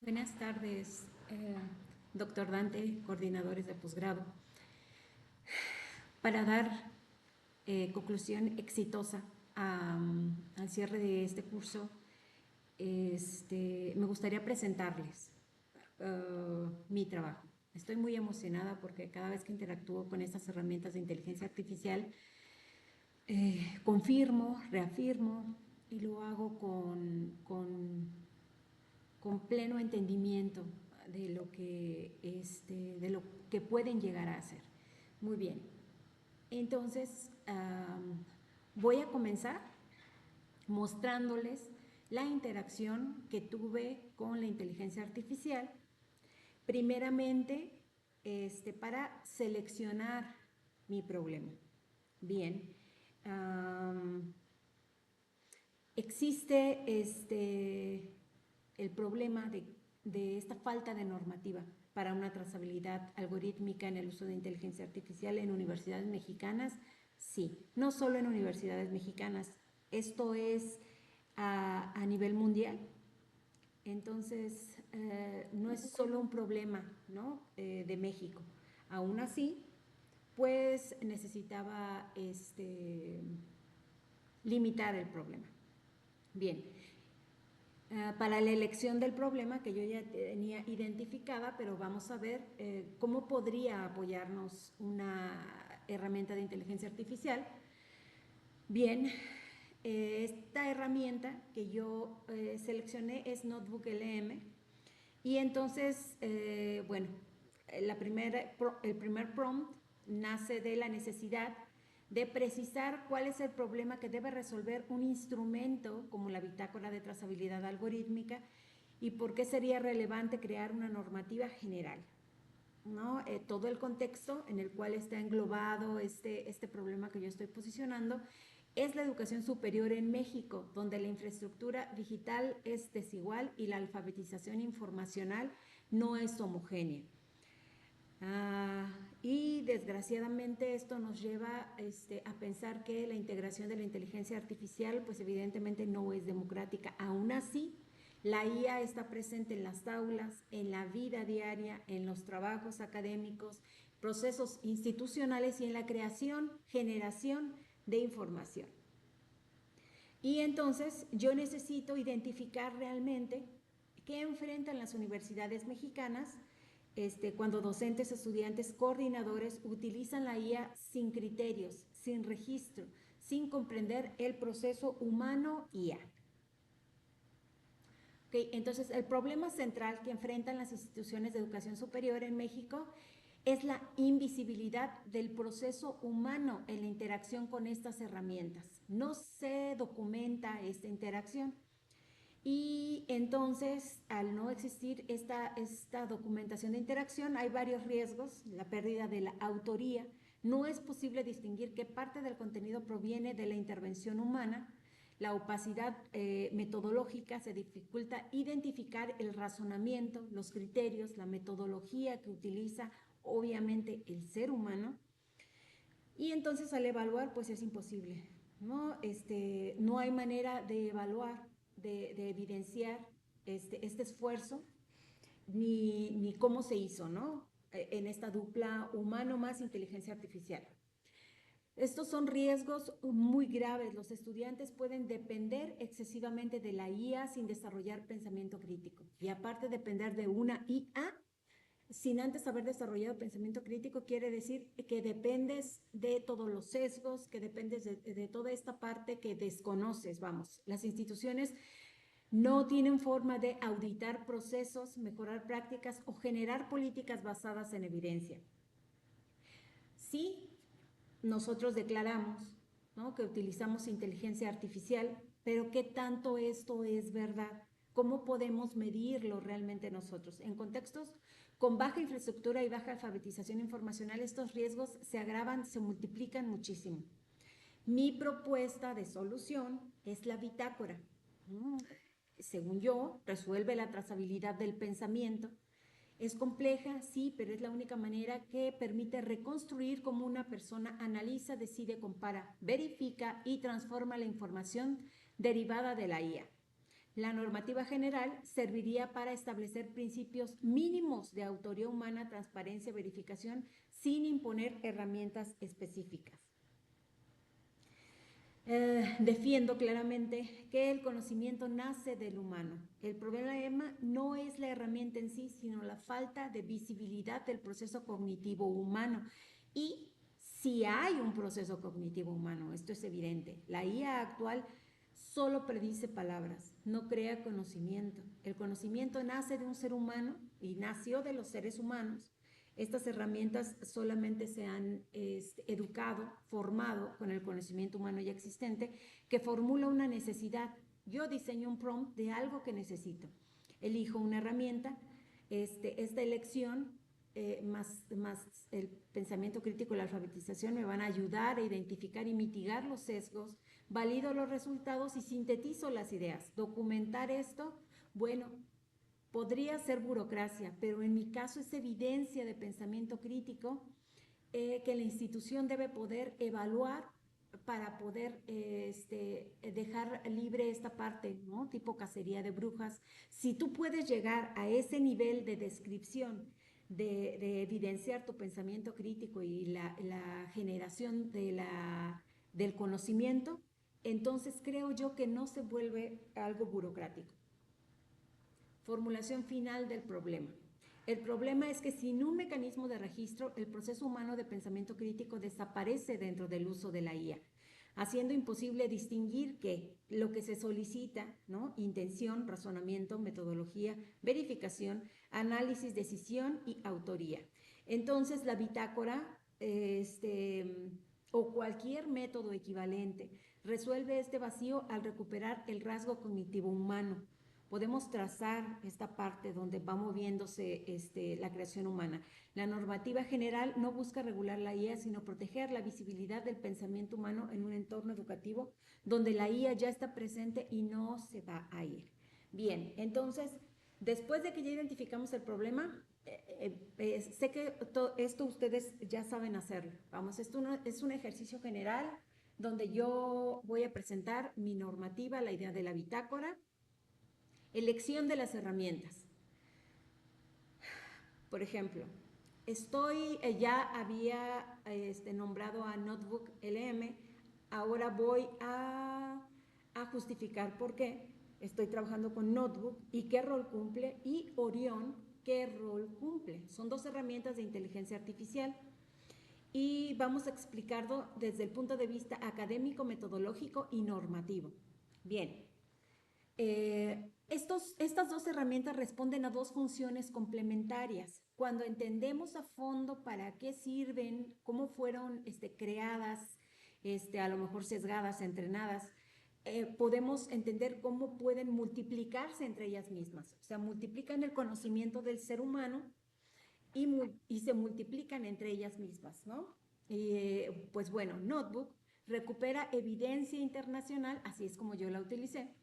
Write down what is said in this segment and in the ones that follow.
Buenas tardes, doctor Dante, coordinadores de posgrado. Para dar conclusión exitosa al cierre de este curso, me gustaría presentarles mi trabajo. Estoy muy emocionada porque cada vez que interactúo con estas herramientas de inteligencia artificial, confirmo, reafirmo y lo hago con pleno entendimiento de de lo que pueden llegar a hacer. Muy bien, entonces voy a comenzar mostrándoles la interacción que tuve con la inteligencia artificial, primeramente para seleccionar mi problema. Bien, existe el problema de esta falta de normativa para una trazabilidad algorítmica en el uso de inteligencia artificial en universidades mexicanas. Sí, no solo en universidades mexicanas, esto es a nivel mundial. Entonces, no es solo un problema, ¿no? De México. Aún así, pues necesitaba limitar el problema. Bien, para la elección del problema que yo ya tenía identificada, pero vamos a ver cómo podría apoyarnos una herramienta de inteligencia artificial. Bien, esta herramienta que yo seleccioné es Notebook LM y entonces, bueno, el primer prompt nace de la necesidad de precisar cuál es el problema que debe resolver un instrumento como la bitácora de trazabilidad algorítmica y por qué sería relevante crear una normativa general, ¿no? Todo el contexto en el cual está englobado este problema que yo estoy posicionando es la educación superior en México, donde la infraestructura digital es desigual y la alfabetización informacional no es homogénea. Y desgraciadamente esto nos lleva a pensar que la integración de la inteligencia artificial pues evidentemente no es democrática. Aún así, la IA está presente en las aulas, en la vida diaria, en los trabajos académicos, procesos institucionales y en la creación, generación de información. Y entonces yo necesito identificar realmente qué enfrentan las universidades mexicanas cuando docentes, estudiantes, coordinadores utilizan la IA sin criterios, sin registro, sin comprender el proceso humano-IA. Okay, entonces, el problema central que enfrentan las instituciones de educación superior en México es la invisibilidad del proceso humano en la interacción con estas herramientas. No se documenta esta interacción. Y entonces, al no existir esta documentación de interacción, hay varios riesgos, la pérdida de la autoría, no es posible distinguir qué parte del contenido proviene de la intervención humana, la opacidad metodológica, se dificulta identificar el razonamiento, los criterios, la metodología que utiliza obviamente el ser humano, y entonces al evaluar pues es imposible, ¿no? No hay manera de evaluar, de evidenciar este esfuerzo, ni cómo se hizo, ¿no? En esta dupla humano más inteligencia artificial. Estos son riesgos muy graves. Los estudiantes pueden depender excesivamente de la IA sin desarrollar pensamiento crítico. Y aparte depender de una IA sin antes haber desarrollado pensamiento crítico, quiere decir que dependes de todos los sesgos, que dependes de toda esta parte que desconoces, vamos. Las instituciones no tienen forma de auditar procesos, mejorar prácticas o generar políticas basadas en evidencia. Sí, nosotros declaramos, ¿no?, que utilizamos inteligencia artificial, pero ¿qué tanto esto es verdad? ¿Cómo podemos medirlo realmente nosotros? En contextos con baja infraestructura y baja alfabetización informacional, estos riesgos se agravan, se multiplican muchísimo. Mi propuesta de solución es la bitácora. Según yo, resuelve la trazabilidad del pensamiento. Es compleja, sí, pero es la única manera que permite reconstruir cómo una persona analiza, decide, compara, verifica y transforma la información derivada de la IA. La normativa general serviría para establecer principios mínimos de autoría humana, transparencia, verificación, sin imponer herramientas específicas. Defiendo claramente que el conocimiento nace del humano. El problema no es la herramienta en sí, sino la falta de visibilidad del proceso cognitivo humano. Y si hay un proceso cognitivo humano, esto es evidente. La IA actual solo predice palabras, no crea conocimiento. El conocimiento nace de un ser humano y nació de los seres humanos. Estas herramientas solamente se han educado, formado con el conocimiento humano ya existente, que formula una necesidad. Yo diseño un prompt de algo que necesito. Elijo una herramienta, esta elección más el pensamiento crítico y la alfabetización me van a ayudar a identificar y mitigar los sesgos, valido los resultados y sintetizo las ideas. Documentar esto, bueno, podría ser burocracia, pero en mi caso es evidencia de pensamiento crítico que la institución debe poder evaluar para poder dejar libre esta parte, ¿no? Tipo cacería de brujas. Si tú puedes llegar a ese nivel de descripción, de evidenciar tu pensamiento crítico y la generación del conocimiento, entonces creo yo que no se vuelve algo burocrático. Formulación final del problema. El problema es que sin un mecanismo de registro, el proceso humano de pensamiento crítico desaparece dentro del uso de la IA, haciendo imposible distinguir que lo que se solicita, ¿no? Intención, razonamiento, metodología, verificación, análisis, decisión y autoría. Entonces, la bitácora o cualquier método equivalente resuelve este vacío al recuperar el rasgo cognitivo humano. Podemos trazar esta parte donde va moviéndose la creación humana. La normativa general no busca regular la IA, sino proteger la visibilidad del pensamiento humano en un entorno educativo donde la IA ya está presente y no se va a ir. Bien, entonces, después de que ya identificamos el problema, sé que esto ustedes ya saben hacerlo. Vamos, esto es un ejercicio general donde yo voy a presentar mi normativa, la idea de la bitácora. Elección de las herramientas. Por ejemplo, ya había nombrado a Notebook LM, ahora voy a justificar por qué estoy trabajando con Notebook y qué rol cumple, y Orión, qué rol cumple. Son dos herramientas de inteligencia artificial y vamos a explicarlo desde el punto de vista académico, metodológico y normativo. Bien. Estas dos herramientas responden a dos funciones complementarias. Cuando entendemos a fondo para qué sirven, cómo fueron creadas, a lo mejor sesgadas, entrenadas, podemos entender cómo pueden multiplicarse entre ellas mismas. O sea, multiplican el conocimiento del ser humano y se multiplican entre ellas mismas, ¿no? Pues bueno, Notebook recupera evidencia internacional, así es como yo la utilicé.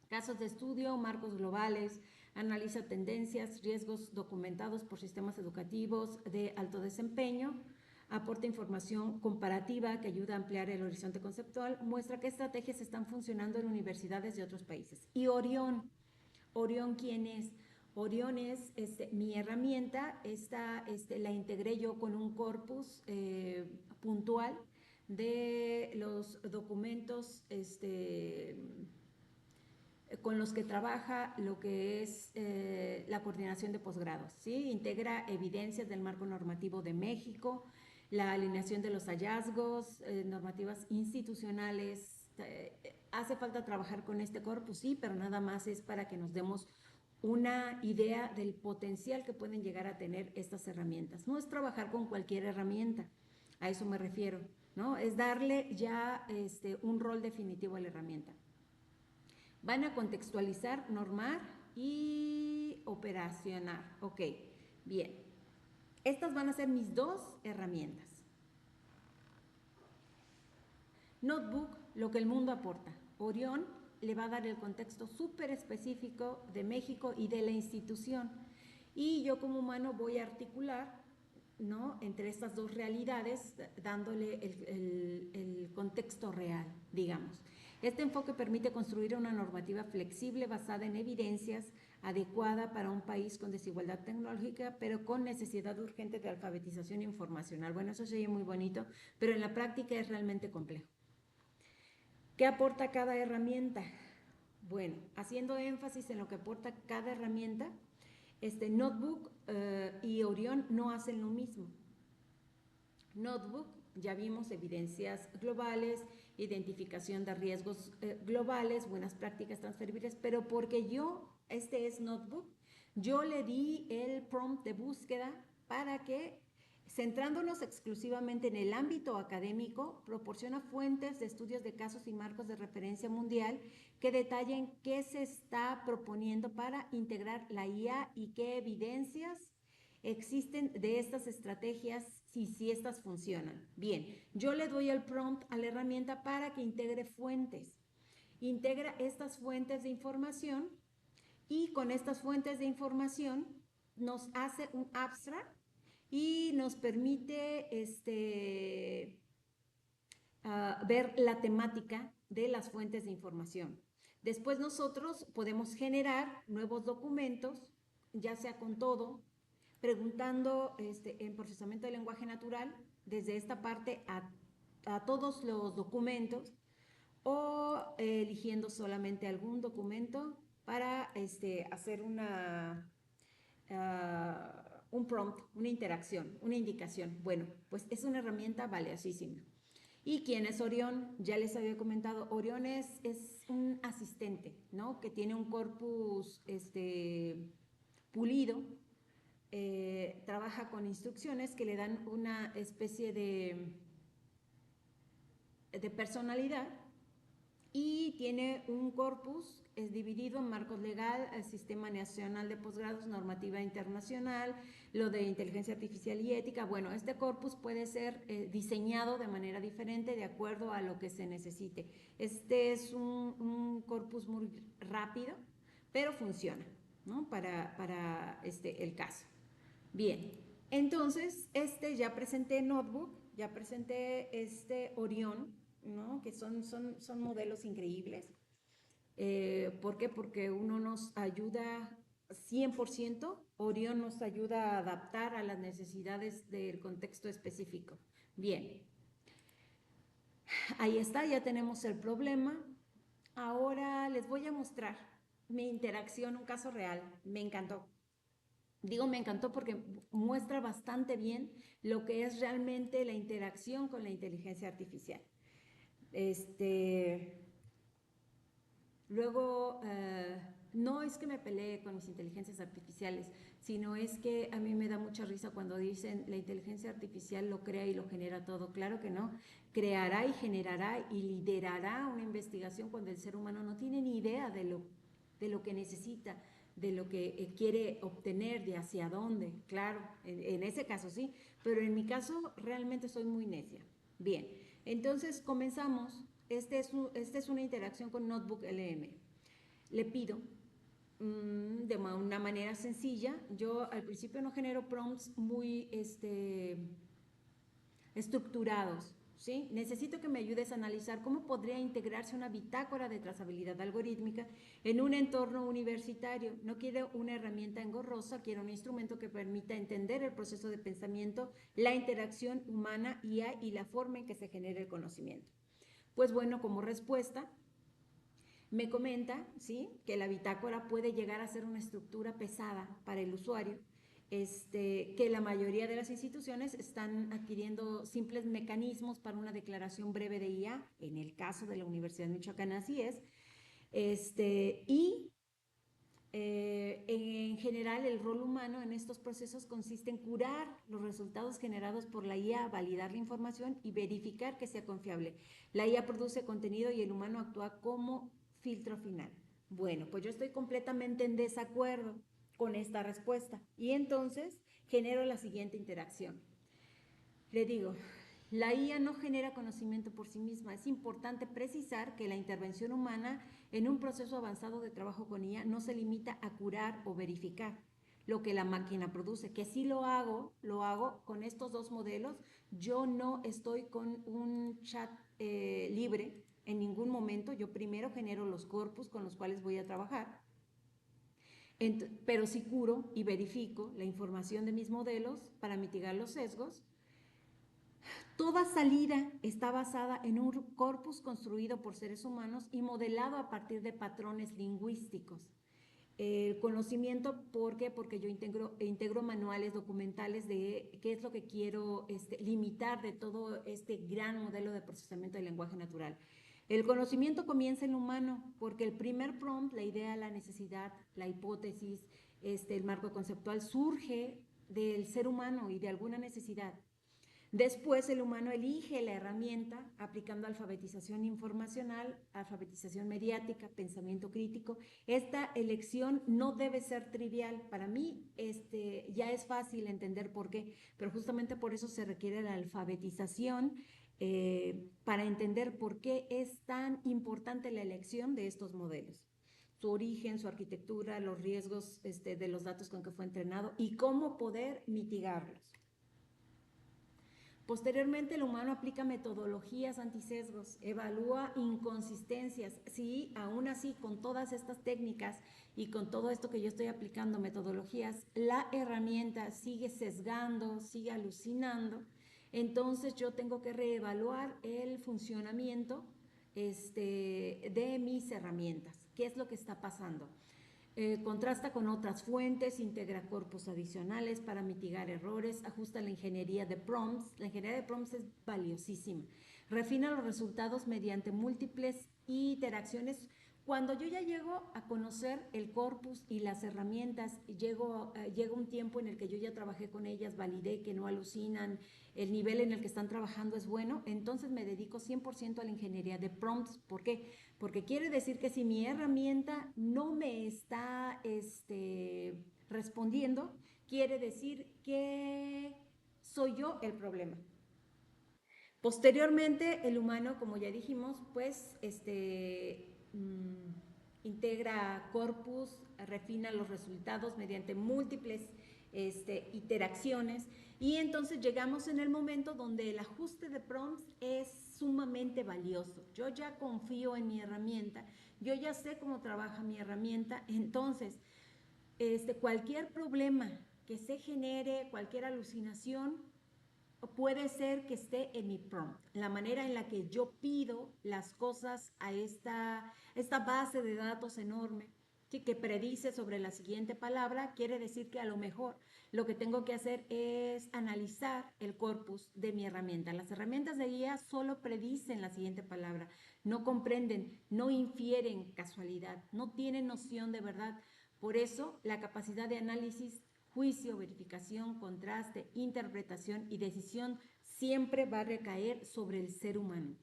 Casos de estudio, marcos globales, analiza tendencias, riesgos documentados por sistemas educativos de alto desempeño, aporta información comparativa que ayuda a ampliar el horizonte conceptual, muestra qué estrategias están funcionando en universidades de otros países. Y Orión, ¿quién es? Orión es mi herramienta, la integré yo con un corpus puntual de los documentos con los que trabaja lo que es la coordinación de posgrados, ¿sí? Integra evidencias del marco normativo de México, la alineación de los hallazgos, normativas institucionales. ¿Hace falta trabajar con este corpus? Sí, pero nada más es para que nos demos una idea del potencial que pueden llegar a tener estas herramientas. No es trabajar con cualquier herramienta, a eso me refiero, ¿no? Es darle ya un rol definitivo a la herramienta. Van a contextualizar, normar y operacionar. Ok, bien. Estas van a ser mis dos herramientas. Notebook, lo que el mundo aporta. Orión le va a dar el contexto súper específico de México y de la institución. Y yo como humano voy a articular, ¿no?, entre estas dos realidades, dándole el contexto real, digamos. Este enfoque permite construir una normativa flexible basada en evidencias, adecuada para un país con desigualdad tecnológica, pero con necesidad urgente de alfabetización informacional. Bueno, eso se oye muy bonito, pero en la práctica es realmente complejo. ¿Qué aporta cada herramienta? Bueno, haciendo énfasis en lo que aporta cada herramienta, Notebook y Orión no hacen lo mismo. Notebook, ya vimos evidencias globales, identificación de riesgos globales, buenas prácticas transferibles, pero porque este es Notebook, yo le di el prompt de búsqueda para que, centrándonos exclusivamente en el ámbito académico, proporciona fuentes de estudios de casos y marcos de referencia mundial que detallen qué se está proponiendo para integrar la IA y qué evidencias existen de estas estrategias si estas funcionan. Bien, yo le doy el prompt a la herramienta para que integre fuentes. Integra estas fuentes de información y con estas fuentes de información nos hace un abstract y nos permite ver la temática de las fuentes de información. Después nosotros podemos generar nuevos documentos, ya sea con todo, preguntando en procesamiento de lenguaje natural desde esta parte a todos los documentos o eligiendo solamente algún documento para hacer un prompt, una interacción, una indicación. Bueno, pues es una herramienta valiosísima. ¿Y quién es Orión? Ya les había comentado, Orión es un asistente, ¿no? Que tiene un corpus pulido, trabaja con instrucciones que le dan una especie de personalidad y tiene un corpus, es dividido en marcos legal, el Sistema Nacional de Posgrados, normativa internacional, lo de inteligencia artificial y ética. Bueno, este corpus puede ser diseñado de manera diferente de acuerdo a lo que se necesite. Este es un corpus muy rápido, pero funciona, ¿no? Para el caso. Bien, entonces ya presenté Notebook, ya presenté Orión, ¿no? Que son modelos increíbles. ¿Por qué? Porque uno nos ayuda 100%, Orión nos ayuda a adaptar a las necesidades del contexto específico. Bien, ahí está, ya tenemos el problema. Ahora les voy a mostrar mi interacción, un caso real, me encantó. Digo, me encantó porque muestra bastante bien lo que es realmente la interacción con la inteligencia artificial. Luego, no es que me pelee con mis inteligencias artificiales, sino es que a mí me da mucha risa cuando dicen la inteligencia artificial lo crea y lo genera todo. Claro que no, creará y generará y liderará una investigación cuando el ser humano no tiene ni idea de lo que necesita, de lo que quiere obtener, de hacia dónde. Claro, en ese caso sí, pero en mi caso realmente soy muy necia. Bien, entonces comenzamos. Esta es una interacción con Notebook LM. Le pido de una manera sencilla. Yo al principio no genero prompts muy estructurados, ¿sí? Necesito que me ayudes a analizar cómo podría integrarse una bitácora de trazabilidad algorítmica en un entorno universitario. No quiero una herramienta engorrosa, quiero un instrumento que permita entender el proceso de pensamiento, la interacción humana, IA y la forma en que se genera el conocimiento. Pues bueno, como respuesta, me comenta, ¿sí?, que la bitácora puede llegar a ser una estructura pesada para el usuario, que la mayoría de las instituciones están adquiriendo simples mecanismos para una declaración breve de IA, en el caso de la Universidad de Michoacán así es, y en general, el rol humano en estos procesos consiste en curar los resultados generados por la IA, validar la información y verificar que sea confiable. La IA produce contenido y el humano actúa como filtro final. Bueno, pues yo estoy completamente en desacuerdo con esta respuesta y entonces genero la siguiente interacción. Le digo, la IA no genera conocimiento por sí misma. Es importante precisar que la intervención humana en un proceso avanzado de trabajo con IA no se limita a curar o verificar lo que la máquina produce, que sí lo hago con estos dos modelos. Yo no estoy con un chat libre en ningún momento. Yo primero genero los corpus con los cuales voy a trabajar, pero sí curo y verifico la información de mis modelos para mitigar los sesgos. Toda salida está basada en un corpus construido por seres humanos y modelado a partir de patrones lingüísticos. El conocimiento, ¿por qué? Porque yo integro manuales documentales de qué es lo que quiero limitar de todo este gran modelo de procesamiento del lenguaje natural. El conocimiento comienza en lo humano, porque el primer prompt, la idea, la necesidad, la hipótesis, el marco conceptual, surge del ser humano y de alguna necesidad. Después el humano elige la herramienta aplicando alfabetización informacional, alfabetización mediática, pensamiento crítico. Esta elección no debe ser trivial. Para mí ya es fácil entender por qué, pero justamente por eso se requiere la alfabetización para entender por qué es tan importante la elección de estos modelos. Su origen, su arquitectura, los riesgos de los datos con que fue entrenado y cómo poder mitigarlos. Posteriormente, el humano aplica metodologías antisesgos, evalúa inconsistencias. Si aún así, con todas estas técnicas y con todo esto que yo estoy aplicando, metodologías, la herramienta sigue sesgando, sigue alucinando, entonces yo tengo que reevaluar el funcionamiento de mis herramientas. ¿Qué es lo que está pasando? Contrasta con otras fuentes, integra corpus adicionales para mitigar errores, ajusta la ingeniería de prompts. La ingeniería de prompts es valiosísima. Refina los resultados mediante múltiples interacciones. Cuando yo ya llego a conocer el corpus y las herramientas, llega un tiempo en el que yo ya trabajé con ellas, validé que no alucinan, el nivel en el que están trabajando es bueno, entonces me dedico 100% a la ingeniería de prompts. ¿Por qué? Porque quiere decir que si mi herramienta no me está respondiendo, quiere decir que soy yo el problema. Posteriormente, el humano, como ya dijimos, pues integra corpus, refina los resultados mediante múltiples interacciones y entonces llegamos en el momento donde el ajuste de prompts es sumamente valioso. Yo ya confío en mi herramienta, yo ya sé cómo trabaja mi herramienta, entonces cualquier problema que se genere, cualquier alucinación, puede ser que esté en mi prompt, la manera en la que yo pido las cosas a esta base de datos enorme, ¿sí? Que predice sobre la siguiente palabra. Quiere decir que a lo mejor lo que tengo que hacer es analizar el corpus de mi herramienta. Las herramientas de guía solo predicen la siguiente palabra, no comprenden, no infieren casualidad, no tienen noción de verdad. Por eso la capacidad de análisis, juicio, verificación, contraste, interpretación y decisión siempre va a recaer sobre el ser humano.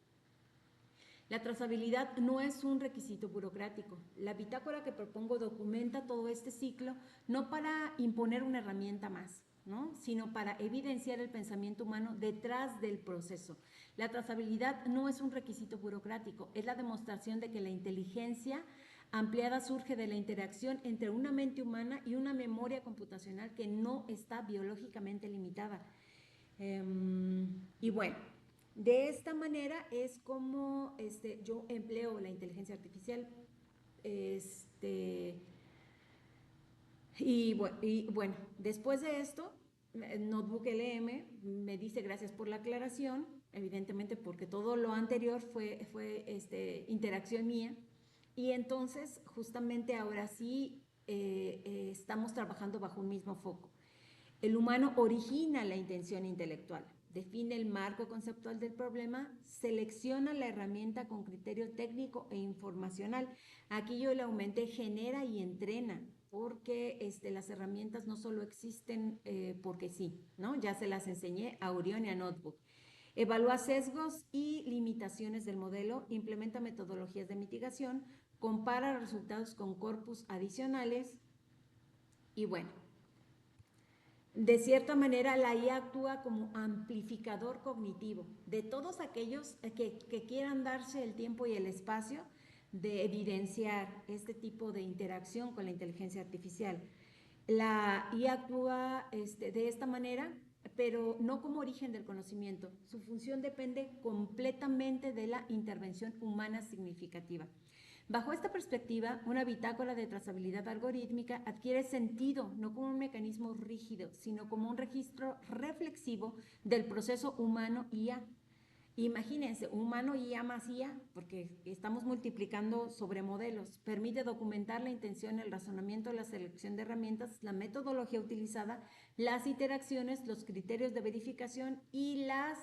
La trazabilidad no es un requisito burocrático. La bitácora que propongo documenta todo este ciclo no para imponer una herramienta más, ¿no? Sino para evidenciar el pensamiento humano detrás del proceso. La trazabilidad no es un requisito burocrático, es la demostración de que la inteligencia ampliada surge de la interacción entre una mente humana y una memoria computacional que no está biológicamente limitada. Y bueno, de esta manera es como yo empleo la inteligencia artificial. Y bueno, después de esto, Notebook LM me dice gracias por la aclaración, evidentemente porque todo lo anterior fue interacción mía. Y entonces, justamente ahora sí, estamos trabajando bajo un mismo foco. El humano origina la intención intelectual, define el marco conceptual del problema, selecciona la herramienta con criterio técnico e informacional. Aquí yo le aumenté genera y entrena, porque las herramientas no solo existen porque sí, ¿no? Ya se las enseñé a Orion y a Notebook. Evalúa sesgos y limitaciones del modelo, implementa metodologías de mitigación, compara resultados con corpus adicionales y bueno, de cierta manera la IA actúa como amplificador cognitivo de todos aquellos que quieran darse el tiempo y el espacio de evidenciar este tipo de interacción con la inteligencia artificial. La IA actúa de esta manera pero no como origen del conocimiento. Su función depende completamente de la intervención humana significativa. Bajo esta perspectiva, una bitácora de trazabilidad algorítmica adquiere sentido no como un mecanismo rígido, sino como un registro reflexivo del proceso humano IA. Imagínense, humano IA más IA, porque estamos multiplicando sobre modelos, permite documentar la intención, el razonamiento, la selección de herramientas, la metodología utilizada, las interacciones, los criterios de verificación y las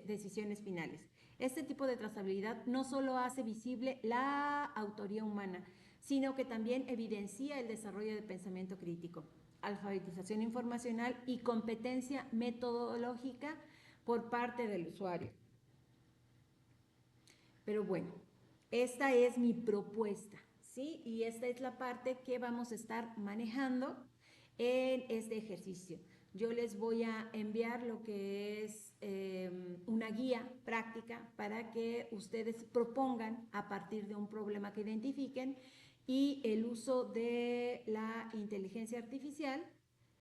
decisiones finales. Este tipo de trazabilidad no solo hace visible la autoría humana, sino que también evidencia el desarrollo de pensamiento crítico, alfabetización informacional y competencia metodológica por parte del usuario. Pero bueno, esta es mi propuesta, ¿sí? Y esta es la parte que vamos a estar manejando en este ejercicio. Yo les voy a enviar lo que es una guía práctica para que ustedes propongan a partir de un problema que identifiquen y el uso de la inteligencia artificial